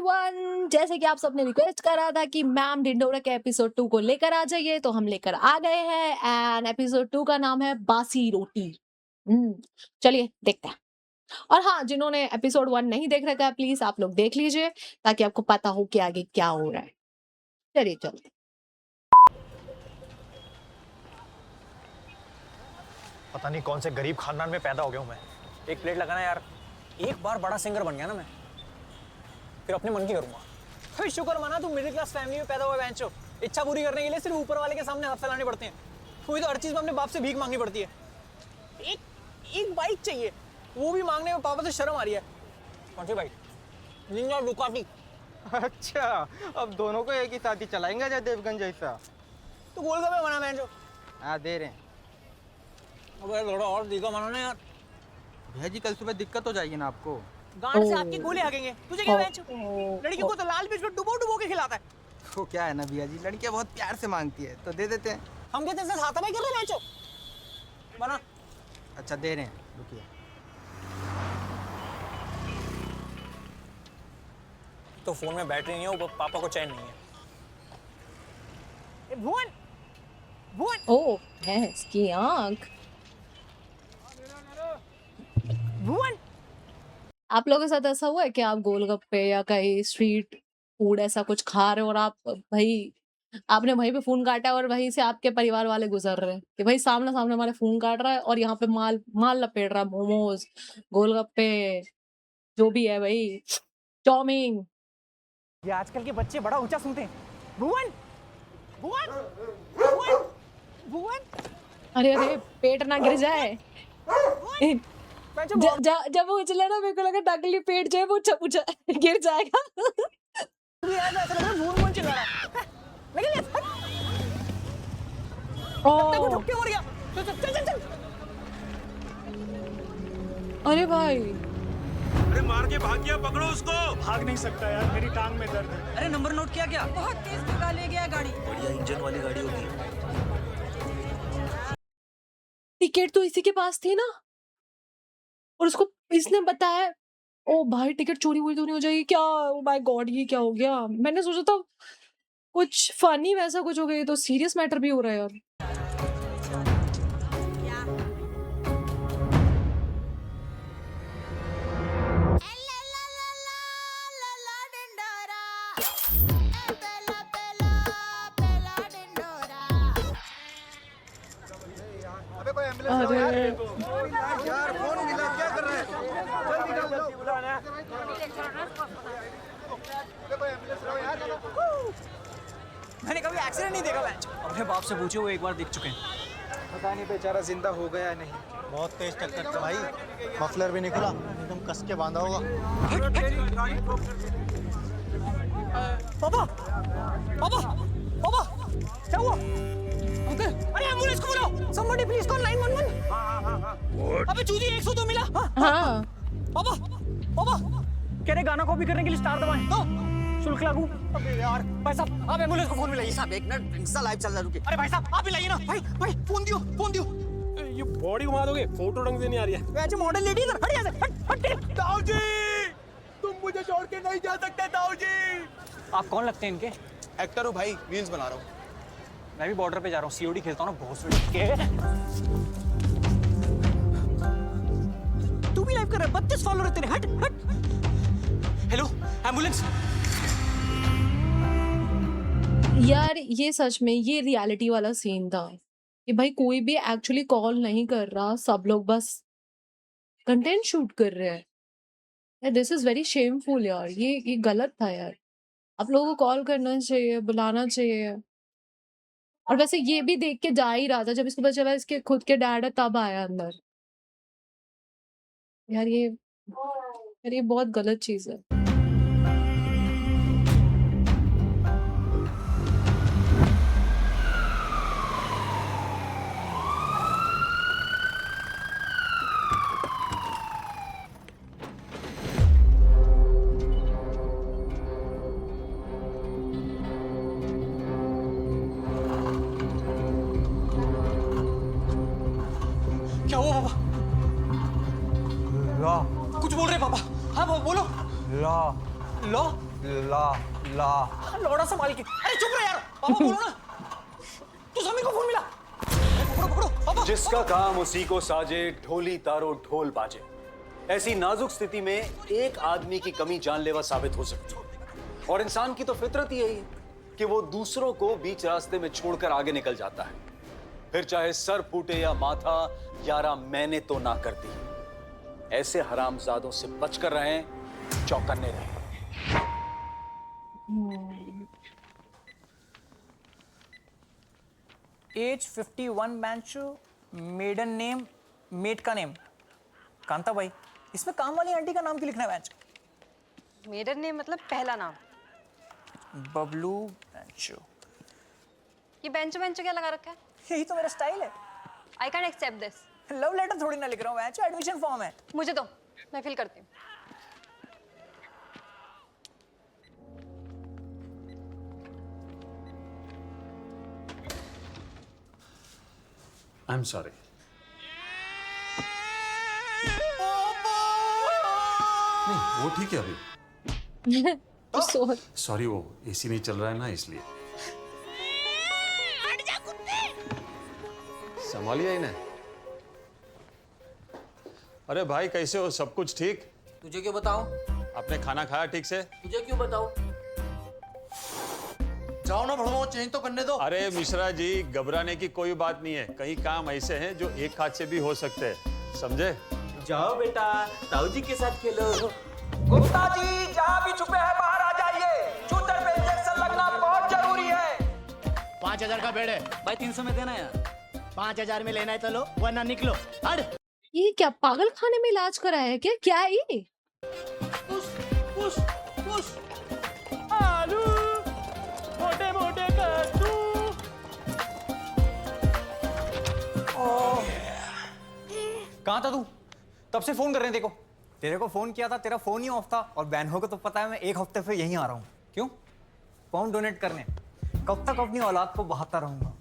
Everyone, जैसे कि आप सबने रिक्वेस्ट करा था कि मैम ढिंढोरा के एपिसोड 2 को लेकर आ जाइए, तो हम लेकर आ गए हैं एंड एपिसोड 2 का नाम है बासी रोटी। चलिए देखते हैं। और हाँ, जिन्होंने एपिसोड 1 नहीं देख रखा है प्लीज आप लोग देख लीजिए ताकि आपको पता हो कि आगे क्या हो रहा है। चलिए चलते। पता नहीं कौन से गरीब खानदान में पैदा हो गया हूँ मैं। एक प्लेट लगाना यार। एक बार बड़ा सिंगर बन गया ना मैं, फिर अपने मन की करूंगा। फिर शुक्र माना तू मिडिल क्लास फैमिली में पैदा हुआ बेंचो। इच्छा पूरी करने के लिए सिर्फ ऊपर वाले के सामने हाथ फैलाने पड़ते हैं। तुम्हें तो हर चीज में अपने बाप से भीख मांगनी पड़ती है। एक बाइक चाहिए, वो भी मांगने में पापा से शर्म आ रही है। कौन सी बाइक? Ninja Ducati. अच्छा, अब दोनों को एक ही साथ ही चलाएंगे जय देवगन जैसा। तो गोलगप्पे बना बेंचो। हाँ दे रहे हैं। अबे थोड़ा और दिखा मानो ना यार। भैया जी कल सुबह दिक्कत हो जाएगी ना आपको। गांड से आपके गोले हाकेंगे। तुझे क्या बेंचो? लड़कियों को तो लाल मिर्च में डुबो डुबो के खिलाता है। तो क्या है ना भैया जी, लड़कियां बहुत प्यार से मांगती है तो दे देते हैं। हम कहते हैं हाथ में कर रहे बेंचो। बना। अच्छा दे रहे हैं, रुकिए। तो फोन में बैटरी नहीं है, वो पापा को चैन नहीं है। भुवन, भुवन। ओह, है इसकी आंख। भुवन, आप लोगों के साथ ऐसा हुआ है कि आप गोलगप्पे या कहीं स्ट्रीट फूड ऐसा कुछ खा रहे हो और आप भाई आपने वहीं पे फोन काटा और वहीं से आपके परिवार वाले गुजर रहे हैं कि भाई सामने सामने हमारे फोन काट रहा है और यहाँ पे माल माल लपेट रहा है, मोमोज, गोलगप्पे, जो भी है भाई, चाउमीन। ये आजकल के बच्चे बड़ा ऊंचा सुनते हैं। भुवन, भुवन, भुवन, भुवन। अरे अरे, पेट ना गिर जाए। जब वो उछला ना मेरे को लगा डगली पेट जो है वो गिर जाएगा। ऐसा लग रहा है भुवन भुवन चिल्ला रहा है। निकल जा। ओह, ठुक के मर गया। चल चल चल चल। अरे भाई, अरे मार के भाग गया, पकड़ो उसको। भाग नहीं सकता यार, मेरी टांग में दर्द है। अरे नंबर नोट किया क्या? बहुत तेज भगा ले गया गाड़ी। बढ़िया इंजन वाली गाड़ी होगी। टिकट तो इसी के पास थी ना और उसको इसने बताया। ओ भाई, टिकट चोरी वोरी तो नहीं हो जाएगी क्या? ओ माय गॉड, ये क्या हो गया? मैंने सोचा था कुछ फनी वैसा कुछ हो गया, तो सीरियस मैटर भी हो रहा है यार। अरे यार फोन मिला, क्या कर रहे हैं? मैंने कभी एक्सीडेंट नहीं देखा बेंच। अपने बाप से पूछो, वो एक बार दिख चुके हैं। पता नहीं बेचारा जिंदा हो गया या नहीं। बहुत तेज टक्कर था भाई, मफलर भी नहीं खुला, एकदम कस के बांधा होगा। पापा, पापा, पापा, क्या हुआ? अंकल, अरे एम्बुलेंस को बुलाओ। Somebody please call 911। अबे चूजी 102 मिला। हाँ, पापा, पापा, कह रहे गाना कॉपी करने के लिए स्टार दबाएं तो शुल्क लागू। अबे यार भाई साहब, आप एम्बुलेंस को फोन मिलाइए। साहब एक मिनट, इंस्टा लाइव चल रहा है, रुकिए। अरे भाई साहब आप मिलाइए ना। भाई भाई फोन दियो, फोन दियो। ये बॉडी घुमा दोगे, फोटो ढंग से नहीं आ रही है। वैसे मॉडल लेडी इधर, हट यहाँ से, हट। ताऊ जी, तुम मुझे छोड़ के नहीं जा सकते ताऊ जी। आप कौन लगते हैं इनके? एक्टर हूँ भाई, रील्स बना रहा हूँ। मैं भी बॉर्डर पे जा रहा हूँ, सीओडी खेलता हूँ ना बहुत के। तू भी लाइव कर रहा है, 32 फॉलोअर है तेरे। हट हट। Hello ambulance. यार ये सच में ये रियलिटी वाला सीन था कि भाई कोई भी एक्चुअली कॉल नहीं कर रहा, सब लोग बस कंटेंट शूट कर रहे हैं। दिस इज वेरी शेमफुल यार, ये गलत था यार। आप लोगों को कॉल करना चाहिए, बुलाना चाहिए। और वैसे ये भी देख के जा ही रहा था, जब इसको पता चला इसके खुद के डैड है तब आया अंदर। यार ये बहुत गलत चीज है। क्या हुआ पापा? ला कुछ बोल रहे पापा? हाँ बोलो। ला लॉ? ला ला लौड़ा संभाल के। अरे चुप रहे यार, पापा बोलो ना। तू समी को फोन मिला। पकड़ो पकड़ो पापा। जिसका काम उसी को साजे, ढोली तारो ढोल बाजे। ऐसी नाजुक स्थिति में एक आदमी की कमी जानलेवा साबित हो सकती है। और इंसान की तो फितरत ही यही है कि वो दूसरों को बीच रास्ते में छोड़कर आगे निकल जाता है। फिर चाहे सर फूटे या माथा, यारा मैंने तो ना कर दी। ऐसे हरामजादों से बचकर रहें, चौकन्ने रहें। एज 51 बेंचो, मेडन नेम, मेट का नेम कांता भाई। इसमें काम वाली आंटी का नाम क्यों लिखना है बेंच? मेडन नेम मतलब पहला नाम। बबलू बेंचो। ये बेंचो बेंचो क्या लगा रखा है? यही तो मेरा स्टाइल है। I can accept this. Love letter थोड़ी ना लिख रहा हूँ बेंचो, एडमिशन फॉर्म है। मुझे दो, मैं फिल करती हूँ। I am sorry. नहीं, वो ठीक है अभी। सॉरी, वो एसी नहीं चल रहा है ना, इसलिए। संभालिए इन्हें। अरे भाई, कैसे हो? सब कुछ ठीक? तुझे क्यों बताऊं? आपने खाना खाया ठीक से? तुझे क्यों बताऊं? जाओ ना भड़ो, चेंज तो करने दो। अरे मिश्रा जी, घबराने की कोई बात नहीं है। कई काम ऐसे हैं जो एक हाथ से भी हो सकते हैं, समझे? जाओ बेटा, ताऊ जी के साथ खेलो। गुप्ता जी, जहाँ भी छुपे हैं बाहर आ जाइए। शूटर पे इंजेक्शन लगना बहुत जरूरी है। 5000 का बेड है भाई 300 में देना यार। 5000 में लेना है तो लो, वरना निकलो। हट। ये क्या पागल खाने में इलाज कराया है क्या? क्या है ये? पुश पुश आलू मोटे मोटे कद्दू। कहाँ था तू? तब से फोन कर रहे हैं देखो। तेरे को फोन किया था, तेरा फोन ही ऑफ था। और बहनों को तो पता है मैं एक हफ्ते से यहीं आ रहा हूँ। क्यों? पाउंड डोनेट करने। कब तक अपनी औलाद को बहाता रहूंगा।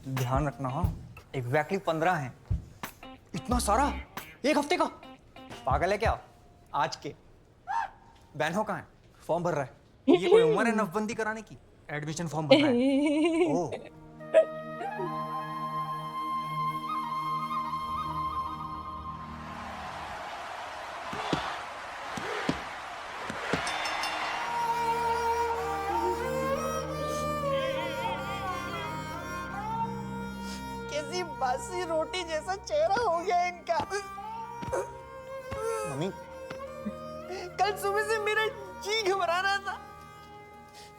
ध्यान रखना। हाँ, एग्जैक्टली 15 हैं। इतना सारा एक हफ्ते का? पागल है क्या? आज के बहनों कहाँ है? फॉर्म भर रहा है। ये कोई उम्र है नफबंदी कराने की? एडमिशन फॉर्म भर रहा है। ओह, कैसी बासी रोटी जैसा चेहरा हो गया इनका। मम्मी कल सुबह से मेरा जी घबरा रहा था,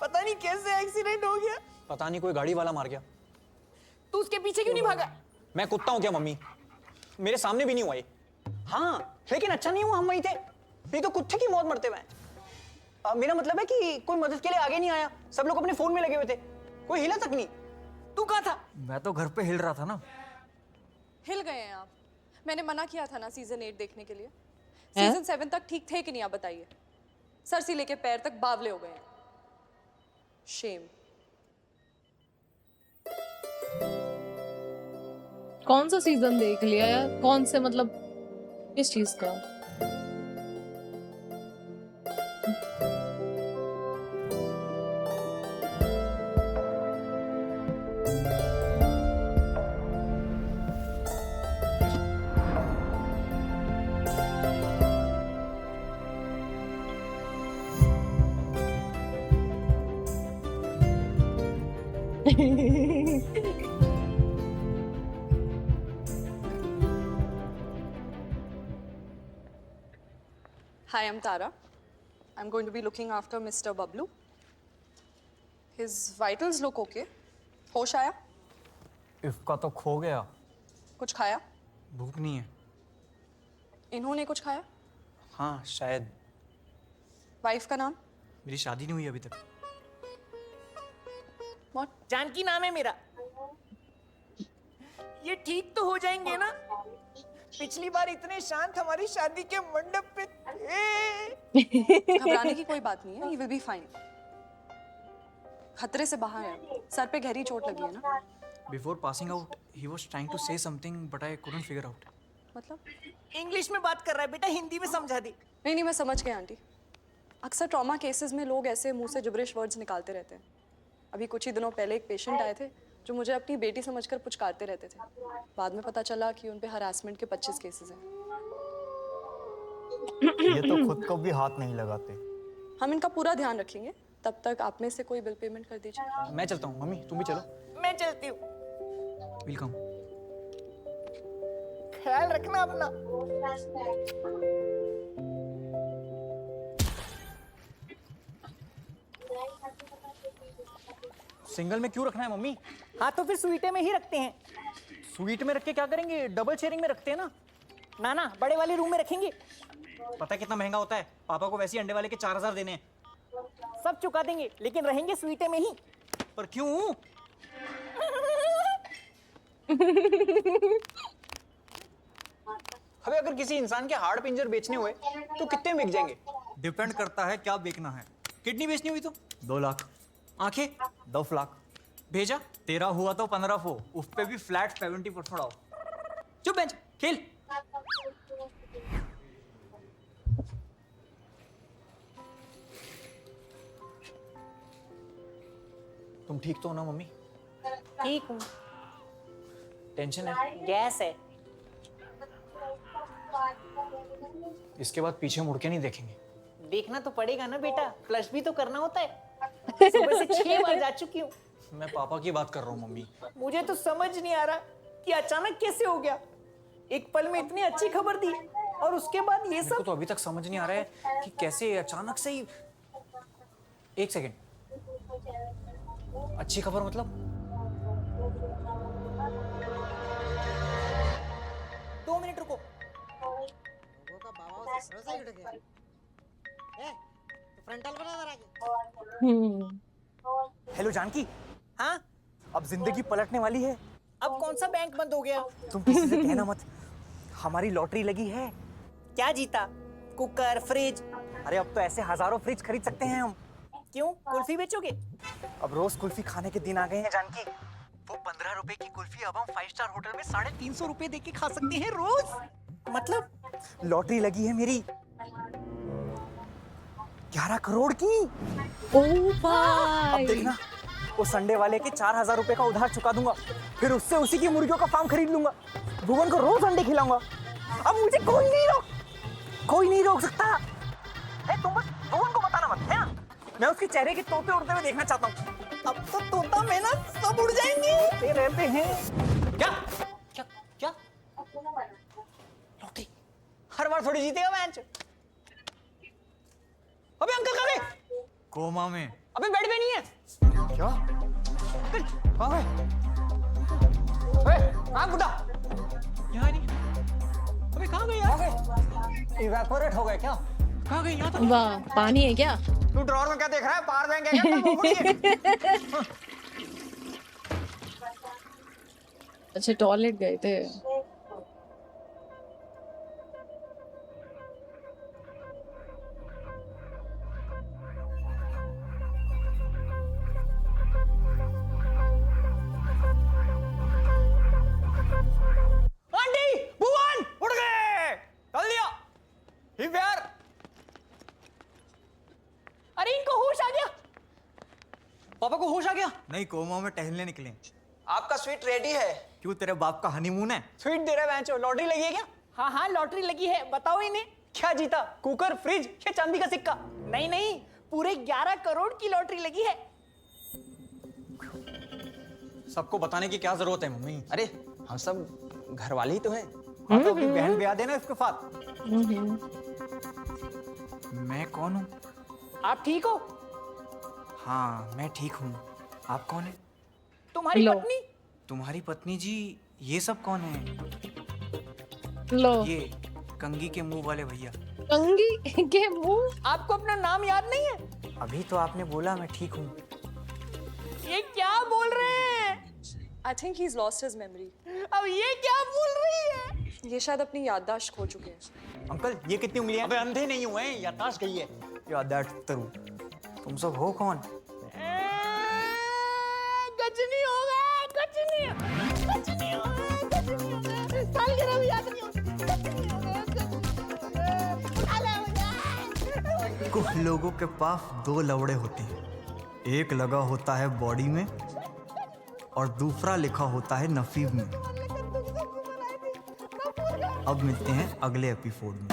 पता नहीं कैसे एक्सीडेंट हो गया। पता नहीं कोई गाड़ी वाला मार गया। तू उसके पीछे क्यों नहीं भागा? मैं कुत्ता हूँ क्या मम्मी? मेरे सामने भी नहीं हुआ ये। हाँ, लेकिन अच्छा नहीं हुआ हम वहीं थे। नहीं तो कुत्ते की मौत मरते हुए। मेरा मतलब है कि कोई मदद के लिए आगे नहीं आया। सब लोग अपने फोन में लगे हुए थे, कोई हिला तक नहीं। तू कहाँ था? मैं तो घर पे हिल रहा था ना। हिल गए हैं आप? मैंने मना किया था ना सीजन 8 देखने के लिए। सीजन 7 तक ठीक थे कि नहीं आप बताइए। सर से लेके पैर तक बावले हो गए हैं। शेम। कौन सा सीजन देख लिया यार? कौन से, मतलब किस चीज का? Hi, I'm Tara. I'm going to be looking after Mr. Bablu. His vitals look okay. होश आया? इसका तो खो गया। कुछ खाया? भूख नहीं है। इन्होंने कुछ खाया? हाँ शायद। वाइफ का नाम? मेरी शादी नहीं हुई अभी तक। What? जानकी नाम है मेरा। ये ठीक तो हो जाएंगे ना? पिछली बार इतने शांत हमारी शादी के मंडप पे थे। घबराने की कोई बात नहीं है। He will be fine. खतरे से बाहर है। सर पे गहरी चोट लगी है ना? Before passing out, he was trying to say something, but I couldn't figure out. मतलब? इंग्लिश में बात कर रहा है बेटा, हिंदी में समझा दे। नहीं, मैं समझ गई आंटी। अक्सर ट्रॉमा केसेस में लोग ऐसे मुंह से जिब्रिश वर्ड्स निकालते रहते हैं। अभी कुछ ही दिनों पहले एक पेशेंट आए थे जो मुझे अपनी बेटी समझकर पुचकारते रहते थे। बाद में पता चला कि उन पे हरासमेंट के 25 केसेस हैं। ये तो खुद को भी हाथ नहीं लगाते। हम इनका पूरा ध्यान रखेंगे। तब तक आप में से कोई बिल पेमेंट कर दीजिए। मैं चलता हूँ, मम्मी तुम भी चलो। मैं चलती हूँ। वेलकम। ख्याल रखना अपना। सिंगल में क्यों रखना है मम्मी? हाँ तो फिर स्वीटे में ही रखते हैं। स्वीट में रख के क्या करेंगे? डबल शेयरिंग में रखते हैं ना। ना ना, बड़े वाले रूम में रखेंगे। पता है कितना महंगा होता है? पापा को वैसे ही अंडे वाले के 4000 देने हैं। सब चुका देंगे, लेकिन रहेंगे स्वीटे में ही। पर क्यों? अबे अगर किसी इंसान के हाड़ पिंजर बेचने हुए तो कितने बिक जाएंगे? डिपेंड करता है क्या बेचना है। किडनी बेचनी हुई तो 2 लाख। आंखें 10 लाख। भेजा तेरा हुआ तो 1500, उस पे भी फ्लैट 70% ऑफ। चुप बेंच खेल। तुम ठीक तो हो ना मम्मी? ठीक हूँ। टेंशन है? गैस है। इसके बाद पीछे मुड़ के नहीं देखेंगे। देखना तो पड़ेगा ना बेटा, फ्लश भी तो करना होता है। सुबह से 6 बार जा चुकी हूँ। मैं पापा की बात कर रहा हूँ मम्मी। मुझे तो समझ नहीं आ रहा कि अचानक कैसे हो गया। एक पल में इतनी अच्छी खबर दी और उसके बाद ये मेरे को सब। तो अभी तक समझ नहीं आ रहा है कि कैसे अचानक से ही। एक सेकेंड, अच्छी खबर मतलब? 2 मिनट रुको। हेलो जानकी, हाँ, अब जिंदगी पलटने वाली है। अब कौन सा बैंक बंद हो गया? तुम किसी से कहना मत, हमारी लॉटरी लगी है। क्या जीता? Cooker, fridge? अरे अब तो ऐसे हजारों फ्रिज खरीद सकते हैं हम। क्यों, कुल्फी बेचोगे? अब रोज कुल्फी खाने के दिन आ गए हैं जानकी। वो 15 रुपए की कुल्फी अब हम 5 स्टार होटल में 350 रुपए दे के खा सकते हैं रोज। मतलब? लॉटरी लगी है मेरी 11 करोड़ की। ओ अब भाई, देखना, वो संडे वाले के 4000 रुपए का उधार चुका दूंगा, फिर उससे उसी की मुर्गियों का फार्म खरीद लूंगा, भुवन को रोज अंडे खिलाऊंगा। अब मुझे कोई नहीं रोक सकता है। तुम बस भुवन को बताना मत, है ना? मैं उसके चेहरे के तोते उड़ते हुए देखना चाहता हूँ। अब तो तोता में ना सब उड़ जाएंगे। ये रहते हैं क्या? क्या क्या? लॉटरी हर बार थोड़ी जीतेगा मैच। अबे अंकल कहाँ गए? कोमा में। अबे बेड पे नहीं है। क्या? कहाँ गए? कहाँ बुड्ढा? यहाँ नहीं। अबे कहाँ गए यार? इवेपोरेट हो गए क्या? कहाँ गए? यहाँ तो वाह, पानी है क्या? तू ड्रॉअर में क्या देख रहा है? पावर बैंक है क्या? वो मुड़िए। अच्छा, टॉयलेट गए थे। आंटी, भुवन उड़ गए। चल दिया। ही प्यार। अरे इनको होश आ गया। पापा को होश आ गया? नहीं, कोमा में टहलने निकले। आपका स्वीट रेडी है। क्यों, तेरे बाप का हनीमून है? स्वीट दे रहा है बेंचो। लॉटरी लगी है क्या? हाँ हाँ, लॉटरी लगी है। बताओ इन्हें क्या जीता? कुकर, फ्रिज या चांदी का सिक्का? नहीं नहीं, पूरे 11 करोड़ की लॉटरी लगी है। सबको बताने की क्या जरूरत है मम्मी? अरे हम सब घर वाले ही तो हैं। हाँ तो अपनी बहन ब्याह देना इसके साथ। मैं कौन हूँ? आप ठीक हो? हाँ, मैं ठीक हूँ। आप कौन है? तुम्हारी लो। पत्नी? तुम्हारी पत्नी जी। ये सब कौन है? लो, ये कंगी के मुंह वाले भैया। कंगी के मुंह। आपको अपना नाम याद नहीं है? अभी तो आपने बोला मैं ठीक हूँ। ये क्या बोल रहे हैं? I think he is lost his memory. अब ये क्या बोल रही है? ये शायद अपनी याददाश्त खो चुके हैं। अंकल ये कितनी उंगलियां? अबे अंधे नहीं हुए, याददाश्त गई है। या दैट तरु, तुम सब हो कौन? गजनी हो गया, गजनी हो गया, गजनी हो गया। सालगिरह भी याद नहीं होती। गजनी हो गया, गजनी हो गया। अरे मुझे बेवकूफ लोगों के पास दो लवड़े होते हैं, एक लगा होता है बॉडी में और दूसरा लिखा होता है नसीब में। अब मिलते हैं अगले एपिसोड में।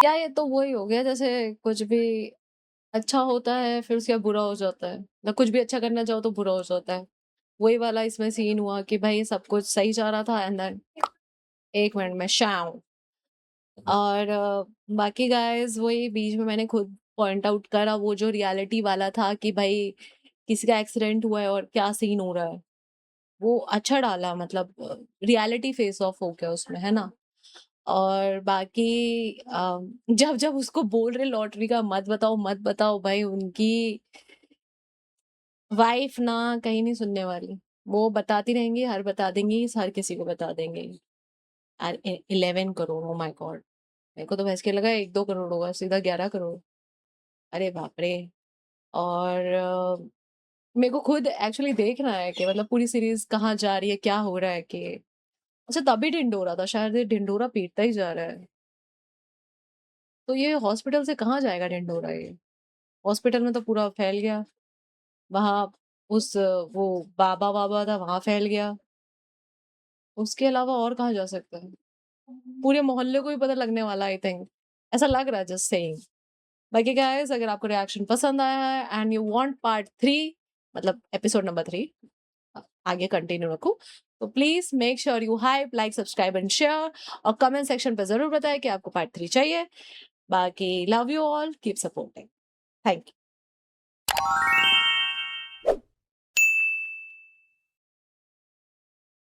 या ये तो वही हो गया जैसे कुछ भी अच्छा होता है फिर उसके बाद बुरा हो जाता है, मतलब कुछ भी अच्छा करना चाहो तो बुरा हो जाता है। वही वाला इसमें सीन हुआ कि भाई सब कुछ सही जा रहा था एंड देन 1 मिनट में शाउ। और बाकी गाइस वही बीच में मैंने खुद पॉइंट आउट करा वो जो रियलिटी वाला था कि भाई किसी का एक्सीडेंट हुआ है और क्या सीन हो रहा है। वो अच्छा डाला, मतलब रियलिटी फेस ऑफ हो गया उसमें, है ना? और बाकी जब उसको बोल रहे लॉटरी का मत बताओ भाई, उनकी वाइफ ना कहीं नहीं सुनने वाली। वो बताती रहेंगी, हर बता देंगी, हर किसी को बता देंगे। 11 करोड़, ओह माय गॉड! मेरे को तो बहस के लगा 1-2 करोड़ होगा, सीधा 11 करोड़। अरे बाप रे! और मेरे को खुद एक्चुअली देखना है कि मतलब पूरी सीरीज़ कहाँ जा रही है, क्या हो रहा है कि अच्छा तभी ढिंढोरा था, शायद ये ढिंढोरा पीटता ही जा रहा है। तो ये हॉस्पिटल से कहाँ जाएगा ढिंढोरा ये? हॉस्पिटल में तो पूरा फैल गया। वहाँ उस वो बाबा-वाबा था, वहाँ फैल गया। उसके अलावा और कहाँ जा सकता है? पूरे मोहल्ले को ही पता लगने वाला आई थिंक। ऐसा लग रहा है जस्ट सेइंग। बाकी गाइस अगर आपको रिएक्शन पसंद आया है एंड यू वांट पार्ट 3 मतलब एपिसोड नंबर 3 आगे कंटिन्यू रखूँ, तो please make sure you hype, like, subscribe and share और कमेंट सेक्शन पे ज़रूर बताएँ कि आपको पार्ट 3 चाहिए। बाकी love you all, keep supporting. Thank you.